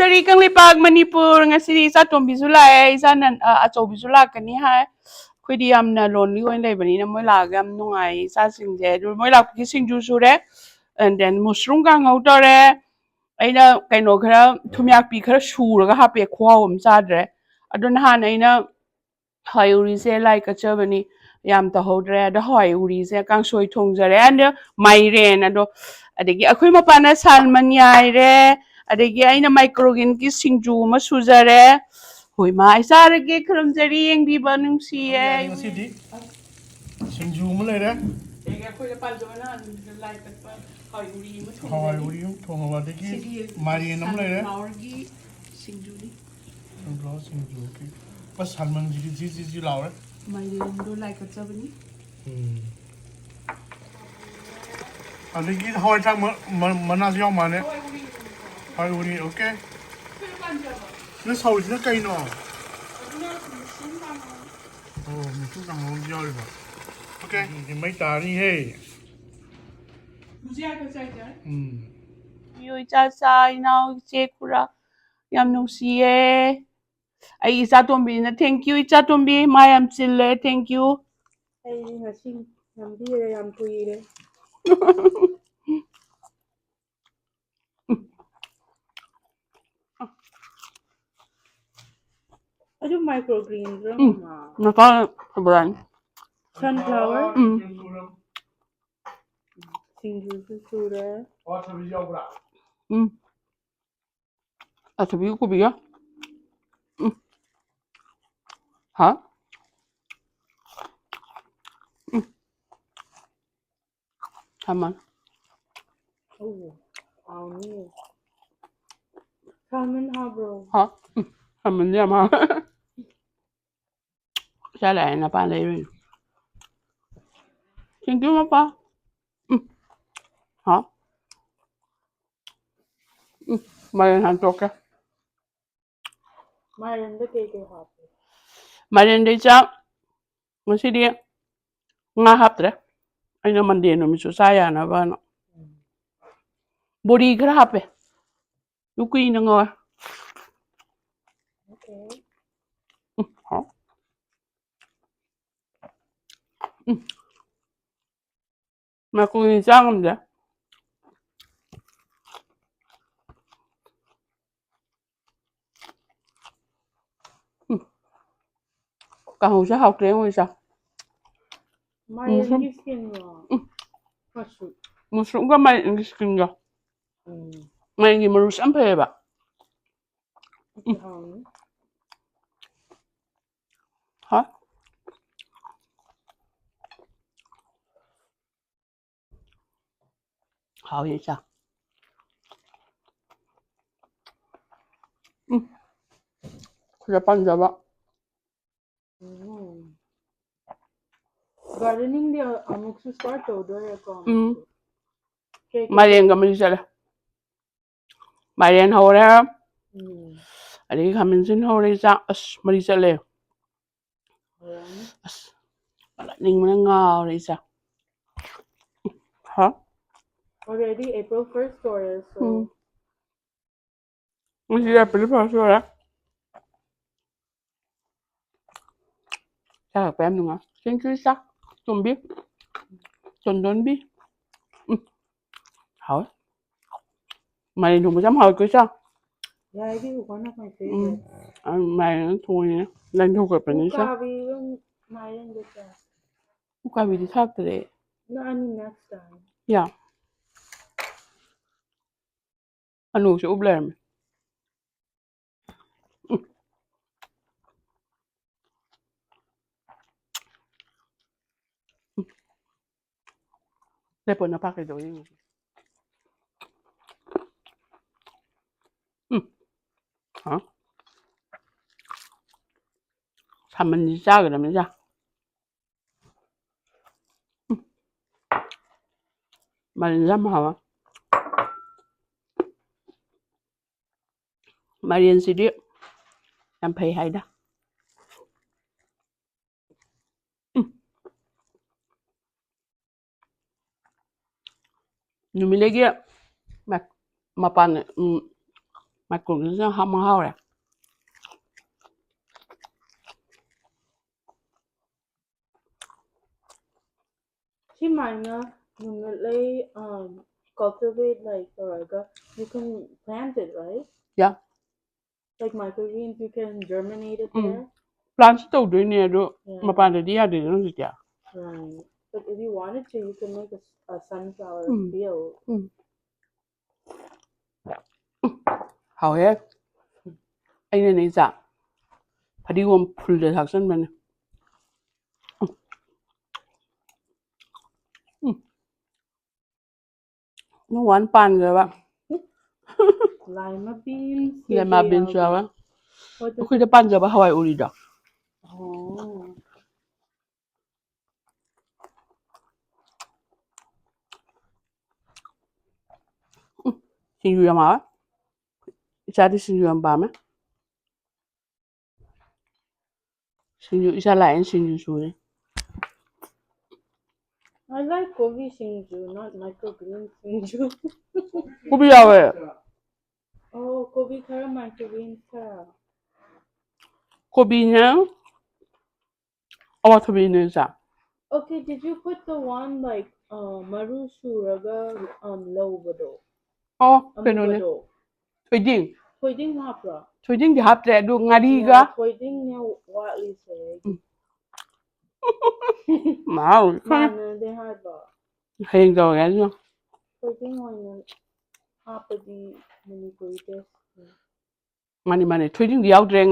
ꯈꯨꯔꯨꯝꯖꯔꯤ ꯀꯪꯂꯩꯄꯥꯛ ꯃꯅꯤꯄꯨꯔ ꯉꯁꯤꯗꯤ ꯏꯆꯥꯇꯣꯝꯕꯤꯁꯨ ꯂꯥꯛꯑꯦ ꯏꯆꯥꯅ ꯑꯆꯧꯕꯤꯁꯨ ꯂꯥꯛꯀꯅꯤ ꯍꯥꯏ ꯑꯩꯈꯣꯏꯗꯤ ꯌꯥꯝꯅ ꯂꯣꯟꯂꯤ ꯑꯣꯏꯅ ꯂꯩꯕꯅꯤꯅ ꯃꯣꯏ ꯂꯥꯛꯑꯒ ꯌꯥꯝ ꯅꯨꯡꯉꯥꯏ ꯏꯆꯥꯁꯤꯡꯁꯦ ꯑꯗꯨ ꯃꯣꯏ ꯂꯥꯛꯄꯒꯤ ꯁꯤꯡꯖꯨ ꯁꯨꯔꯦ and then ꯃꯨꯁꯔꯨꯝ ꯀꯥꯡꯍꯧ ꯇꯧꯔꯦ ꯑꯩꯅ ꯀꯩꯅꯣ ꯈꯔ ꯊꯨꯝꯌꯥꯛꯄꯤ ꯈꯔ ꯁꯨꯔꯒ ꯍꯥꯞꯄꯦ ꯈꯨꯍꯥꯎ ꯑꯃ ꯆꯥꯗ꯭ꯔꯦ ꯑꯗꯣ ꯅꯍꯥꯟ ꯑꯩꯅ ꯍꯋꯥꯏ ꯎꯔꯤꯁꯦ ꯂꯥꯏ ꯀꯠꯆꯕꯅꯤ ꯌꯥꯝ ꯇꯧꯍꯧꯗ꯭ꯔꯦ ꯑꯗꯣ ꯍꯋꯥꯏ ꯎꯔꯤꯁꯦ ꯀꯥꯡꯁꯣꯏ ꯊꯣꯡꯖꯔꯦ and ꯃꯥꯏꯔꯦꯟ ꯑꯗꯣ ꯑꯗꯒꯤ ꯑꯩꯈꯣꯏ ꯃꯄꯥꯅ ꯁꯥꯜꯃꯟ ꯌꯥꯏꯔꯦ ꯑꯗꯒꯤ ꯑꯩꯅ ꯃꯥꯏꯀ꯭ꯔꯣꯒꯤꯟꯒꯤ ꯁꯤꯡꯖꯨ ꯑꯃ ꯁꯨꯖꯔꯦ ꯍꯣꯏ ꯃꯥ ꯑꯩ ꯆꯥꯔꯒꯦ ꯈꯨꯔꯨꯝꯖꯔꯤ ꯌꯦꯡꯕꯤꯕ ꯅꯨꯡꯁꯤꯌꯦ ꯉꯁꯤꯗꯤ ꯁꯤꯡꯖꯨ ꯑꯃ ꯂꯩꯔꯦ ꯑꯩꯈꯣꯏꯅ ꯄꯥꯟꯖꯕ ꯅꯍꯥꯟ ꯂꯥꯏ ꯀꯠꯄ ꯍꯋꯥꯏ ꯎꯔꯤ ꯑꯃ ꯍꯋꯥꯏ ꯎꯔꯤ ꯑꯃ ꯊꯣꯡꯉꯕ ꯑꯗꯒꯤ ꯃꯥꯏꯔꯦꯟ ꯑꯃ ꯂꯩꯔꯦ ꯁꯟꯐ꯭ꯂꯥꯋꯔꯒꯤ ꯁꯤꯡꯖꯨꯅꯤ ꯁꯟꯐ꯭ꯂꯥꯋꯔ ꯁꯤꯡꯖꯨ ꯑꯁ ꯁꯜꯃꯟꯁꯤꯗꯤ ꯖꯤ ꯂꯥꯎꯔꯦ ꯃꯥꯏꯔꯦꯟꯗꯣ ꯂꯥꯏ ꯀꯠꯆꯕꯅꯤ ꯑꯗꯒꯤ ꯍꯋꯥꯏ ꯊ꯭ꯔꯥꯛ ꯃꯅꯥꯁꯨ ꯌꯥꯎ ꯃꯥꯜꯂꯦ ꯍꯋꯥꯏ ꯎꯔꯤ ꯑꯣꯀꯦ ꯅꯪ ꯁꯧꯔꯤꯁꯤꯅ ꯀꯩꯅꯣ ꯑꯣ ꯃꯨꯁꯨꯝ ꯀꯥꯡꯍꯧꯁꯨ ꯌꯥꯎꯔꯤꯕ ꯑꯣꯀꯦ ꯃꯩ ꯇꯥꯔꯅꯤꯍꯦ ꯏꯆꯥꯆꯥ ꯏꯅꯥꯎ ꯏꯆꯦ ꯈꯨꯔꯥ ꯌꯥꯝ ꯅꯨꯡꯁꯤꯌꯦ ꯑꯩ ꯏꯆꯥꯇꯣꯝꯕꯤꯅ ꯊꯦꯡꯀ꯭ꯌꯨ ꯏꯆꯥꯇꯣꯝꯕꯤ ꯃꯥ ꯌꯥꯝ ꯆꯤꯜꯂꯦ ꯊꯦꯡꯀ꯭ꯌꯨ ꯑꯩ ꯉꯁꯤ ꯉꯝꯕꯤꯔꯦ ꯌꯥꯝ ꯀꯨꯏꯔꯦ ꯑꯗꯨ ꯃꯥꯏꯀ꯭ꯔꯣꯒ꯭ꯔꯤꯟꯗ꯭ꯔꯣ ꯃꯃꯥ ꯅꯄꯥ ꯐꯕ꯭ꯔꯥꯅꯤ ꯁꯟꯐ꯭ꯂꯥꯋꯔ ꯁꯤꯡꯖꯨꯁꯨ ꯁꯨꯔꯦ ꯑꯋꯥꯊꯕꯤ ꯌꯥꯎꯕ꯭ꯔꯥ ꯑꯊꯕꯤꯒ ꯀꯣꯕꯤꯒ ꯍꯥ ꯊꯝꯃꯣ ꯍꯥꯎꯅꯤꯌꯦ ꯁꯥꯜꯃꯟ ꯍꯥꯎꯕ꯭ꯔꯣ ꯍꯥ ꯊꯝꯃꯟꯗꯤ ꯌꯥꯝ ꯍꯥꯎ ꯏꯆꯥ ꯂꯥꯛꯑꯦ ꯅꯄꯥ ꯂꯩꯔꯨꯏ ꯊꯦꯡꯀ꯭ꯌꯨ ꯃꯄꯥ ꯍꯥ ꯃꯥꯏꯔꯦꯟ ꯍꯥꯟꯅ ꯇꯣꯛꯀꯦ ꯃꯥꯏꯔꯦꯟꯗ ꯀꯩꯀꯩ ꯍꯥꯞꯄꯦ ꯃꯥꯏꯔꯦꯟꯗ ꯏꯆꯥ ꯉꯁꯤꯗꯤ ꯉꯥ ꯍꯥꯞꯇ꯭ꯔꯦ ꯑꯩꯅ ꯃꯟꯗꯦ ꯅꯨꯃꯤꯠꯁꯨ ꯆꯥ ꯌꯥꯅꯕꯅ ꯕꯣꯔꯤ ꯈꯔ ꯍꯥꯞꯄꯦ ꯑꯗꯨ ꯀꯨꯏꯅ ꯉꯧꯔꯦ ꯍꯥꯎ ꯃꯥꯏꯀ꯭ꯔꯣꯅꯤ ꯆꯥ ꯉꯝꯗꯦ ꯀꯥꯡꯍꯧꯁꯦ ꯍꯥꯎꯇ꯭ꯔꯦ ꯌꯦꯡꯉꯣ ꯏꯆꯥ ꯃꯥꯏꯔꯦꯟꯒꯤ ꯁ꯭ꯀꯤꯟꯔꯣ ꯃꯨꯁꯔꯨꯝꯒ ꯃꯥꯏꯔꯦꯟꯒꯤ ꯏꯁꯀꯤꯟꯒ ꯃꯥꯏꯔꯦꯟꯒꯤ ꯃꯔꯨꯁꯦ ꯌꯥꯝ ꯐꯩꯌꯦꯕ ꯍꯥꯎꯅꯤ ꯍꯥ ꯍꯥꯎꯋꯦ ꯏꯆꯥ ꯑꯩꯈꯣꯏꯗ ꯄꯥꯟꯖꯕ ꯒꯥꯔꯗꯦꯅꯤꯡꯗꯤ ꯑꯃꯨꯛꯁꯨ ꯁ꯭ꯇꯥꯔꯠ ꯇꯧꯗꯣꯏꯔꯦꯀꯣ ꯃꯥꯏꯔꯦꯟꯒ ꯃꯔꯤ ꯆꯠꯂꯦ ꯃꯥꯏꯔꯦꯟ ꯍꯧꯔꯦ ꯑꯗꯒꯤ ꯈꯥꯃꯦꯟꯁꯤꯟ ꯍꯧꯔꯦ ꯏꯆꯥ ꯑꯁ ꯃꯔꯤ ꯆꯠꯂꯦ ꯑꯁ ꯄꯜꯂꯛꯅꯤꯡꯕꯅ ꯉꯥꯎꯔꯦ ꯏꯆꯥ ꯍꯥ already April 1st story so ꯉꯁꯤ ꯑꯦꯄ꯭ꯔꯤꯜ ꯐꯥꯔꯁ ꯑꯣꯏꯔꯦ ꯆꯥꯔꯛꯄ ꯌꯥꯝ ꯅꯨꯡꯉꯥꯏ ꯊꯦꯡꯀ꯭ꯌꯨ ꯏꯆꯥ ꯇꯣꯝꯕꯤ ꯇꯣꯟꯗꯣꯟꯕꯤ ꯍꯥꯎꯋꯦ ꯃꯥꯏꯔꯦꯟ ꯊꯣꯡꯕꯁꯦ ꯌꯥꯝ ꯍꯥꯎꯋꯦꯀꯣ ꯏꯆꯥ yeah I think one of my favorite ꯃꯥꯏꯔꯦꯟ ꯊꯣꯡꯉꯤꯅꯦ ꯂꯪꯊꯣꯛꯈꯠꯄꯅꯤ ꯏꯆꯥꯃꯥꯏꯔꯦꯟꯗꯣ ꯆꯥ ꯎꯀꯥꯕꯤꯗꯤ ꯊꯥꯛꯇ꯭ꯔꯦ ꯅani next time ꯌꯥ ꯑꯅꯨꯁꯨ ꯎꯞ ꯂꯩꯔꯝꯃꯦ ꯂꯦꯞꯄꯣ ꯅꯄꯥ ꯀꯩꯗꯧꯋꯤ ꯌꯦꯡꯉꯨ ꯍꯥ ꯁꯥꯃꯟꯁꯤ ꯆꯥꯒꯗꯕꯅꯤ ꯏꯆꯥ ꯃꯥꯏꯔꯦꯟꯁꯦ ꯌꯥꯝ ꯍꯥꯎꯋꯦ ꯃꯥꯏꯔꯦꯟꯁꯤꯗꯤ ꯌꯥꯝ ꯐꯩ ꯍꯥꯏꯗ ꯅꯨꯃꯤꯠꯂꯩꯒꯤ ꯃꯄꯥꯟ macaroni nó hâm hao này She might not lay cultivate like you can plant it, right? yeah Like microgreens, you can germinate it Ừ. there. plant tàu đuôi nè rồi Yeah. mà bạn để đi à để nó gì à Right. But if you wanted to, you can make a sunflower Mm. field. hào hết anh này này dạ phải đi gom phun để thằng sân mình nó quán pan rồi bạn Lima beans. lại mà bên KJLB. sao á What does khi đã pan rồi bạn Hawaii uri đó Oh. xin yêu mà isa đi xin yêu bà mẹ xin yêu isa lại anh xin yêu suy I like Kobe Shinju, not microgreen Shinju. cô bây giờ vậy Oh, Kobe Kara microgreen Kara. cô bị nhá thôi bị nữa dạ Okay, did you put the one like Maru Shuraga low bado? cái nó này thôi đinh Toyding hapra. thôi đinh thì hấp rẻ đồ ngari ga Toyding ne what is it? mà Man, they had hay rồi cái nó Toyding one hapadi mini koites. mani thôi đinh thì hấp rẻ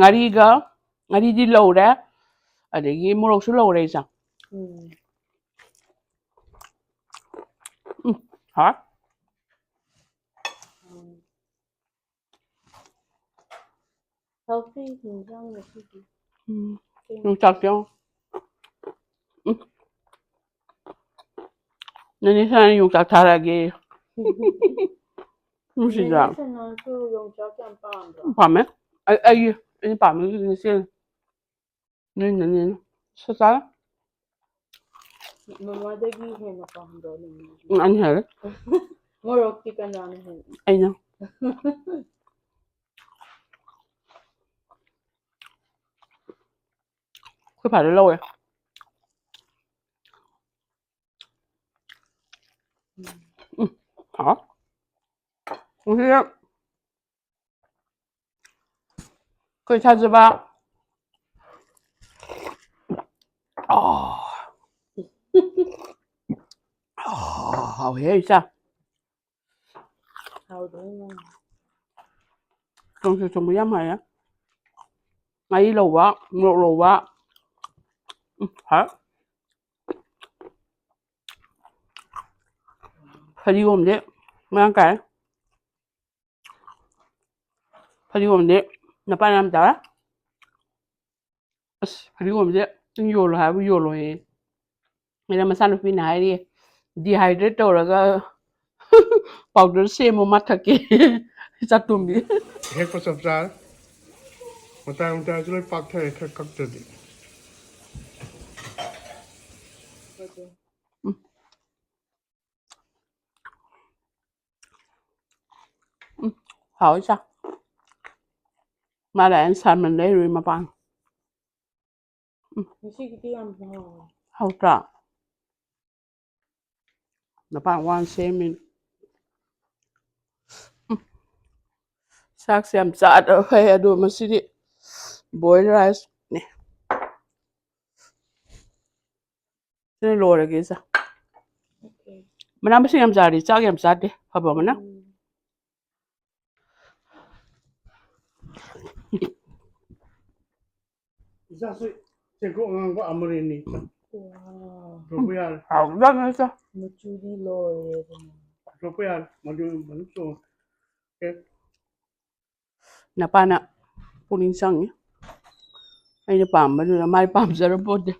ngari đi lâu đấy ở đây cái mua lộc số lâu đây sao hả Healthy hình là cái gì? không chắc chứ nên như thế dùng chắc thà là cái không gì cả Nên nó cứ dùng cho cái ăn rồi. 밤에? 아니 밤에 그냥 nên sao sao Mama dagi hen na pa hando anh hiểu Morok ti kan na hen. anh nhá cứ phải lâu rồi hả không biết cứ 찾아봐 hào hế sao How do you know? trong cái giám này á ngay lâu quá lâu quá hả phải đi gồm đấy mấy ăn cái phải đi gồm đấy là ba năm đó phải đi gồm đấy nhưng vô rồi hả vô rồi người ta mà sao được pin này đi dehydrate rồi cái powder xem một mắt thật kì chắc tụi mình hết có sập ra mà ta chỉ lấy bạc thay các tự đi hỏi sao mà lại anh san mình lấy rồi mà bạn Misi kiti am ho. hậu trả là bạn quan xem mình sắc xem sát ở hay đồ mà xí đi boiled rice nè cái lô là cái sao Okay. mà năm sinh em đi chắc em sát đi hợp bảo mà nó ra suy chỉ có ngang có amorin đi Wow. rồi bây hậu rất là sao Machudi loy. rồi bây giờ mà dùng mình số na pa na puning sang nhé ay na pam mà là mai pam ra robot đi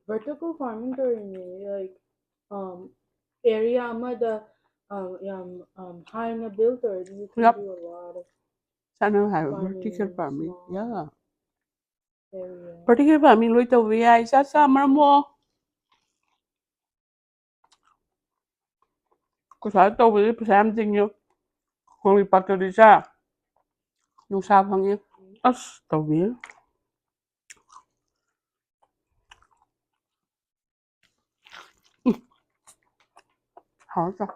Vertical farming during like area ama the high na builder you can Yep. do a lot of sao nó hay farming vertical in farming small yeah area. vertical farming lối tàu vi ai sát sao mà mua Cô sợ tôi với phải em tình yêu. Không bị bắt đi ra. Nhưng sao không nhé? Tôi biết. Hỏi sao?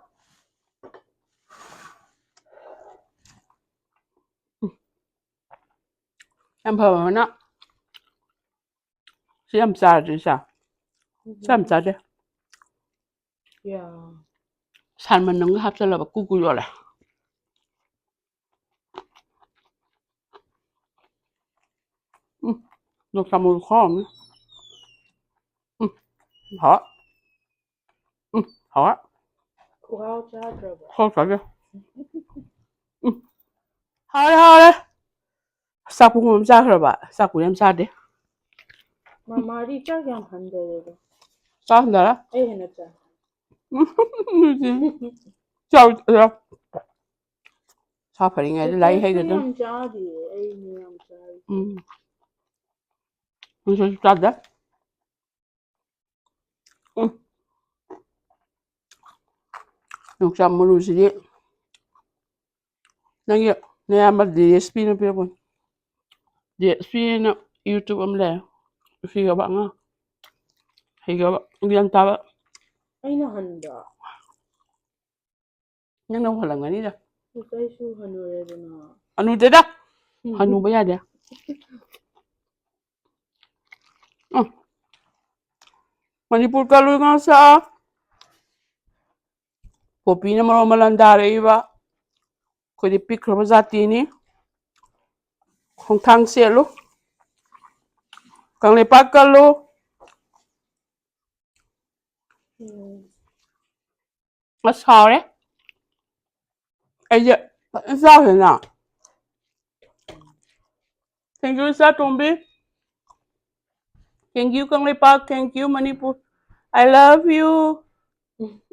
Em hờ mà nó. Chị em xa rồi sao? Sao em xa đấy? Yeah. 삶은 능가 합살라 꾸꾸요래. Nó sao mùi khó không? Hả? Hả? Wow, charger. Khó sợ chưa? Thôi. Sao cũng không xa rồi bà? Sao cũng em xa đi? Mama đi chắc em hành đề rồi. Sao không đó? Ê hèn cha. Sao? Sao phải nghe lấy hay cái đó? em cha đi. Ê ni em cha. Sao sao đó? Yung sa mulu sidi. Nangi, na ama DSP na pinapon. DSP na YouTube am le. Figa ba nga? Figa ba? Hindi ang taba. Ay na handa. Nang nang wala nga nila. Kay su hanure na. Ano dada? Ano ba yada? Manipur kalu nga sa Popi na maro malandare iba. Ko di pikro ba zati ni? Kung tang selo. Kang lepak kalu. Mas hore. Ay ya. Sao thế nào? Thank you sa Tombi. Thank you Kang lepak. Thank you Manipur. I love you.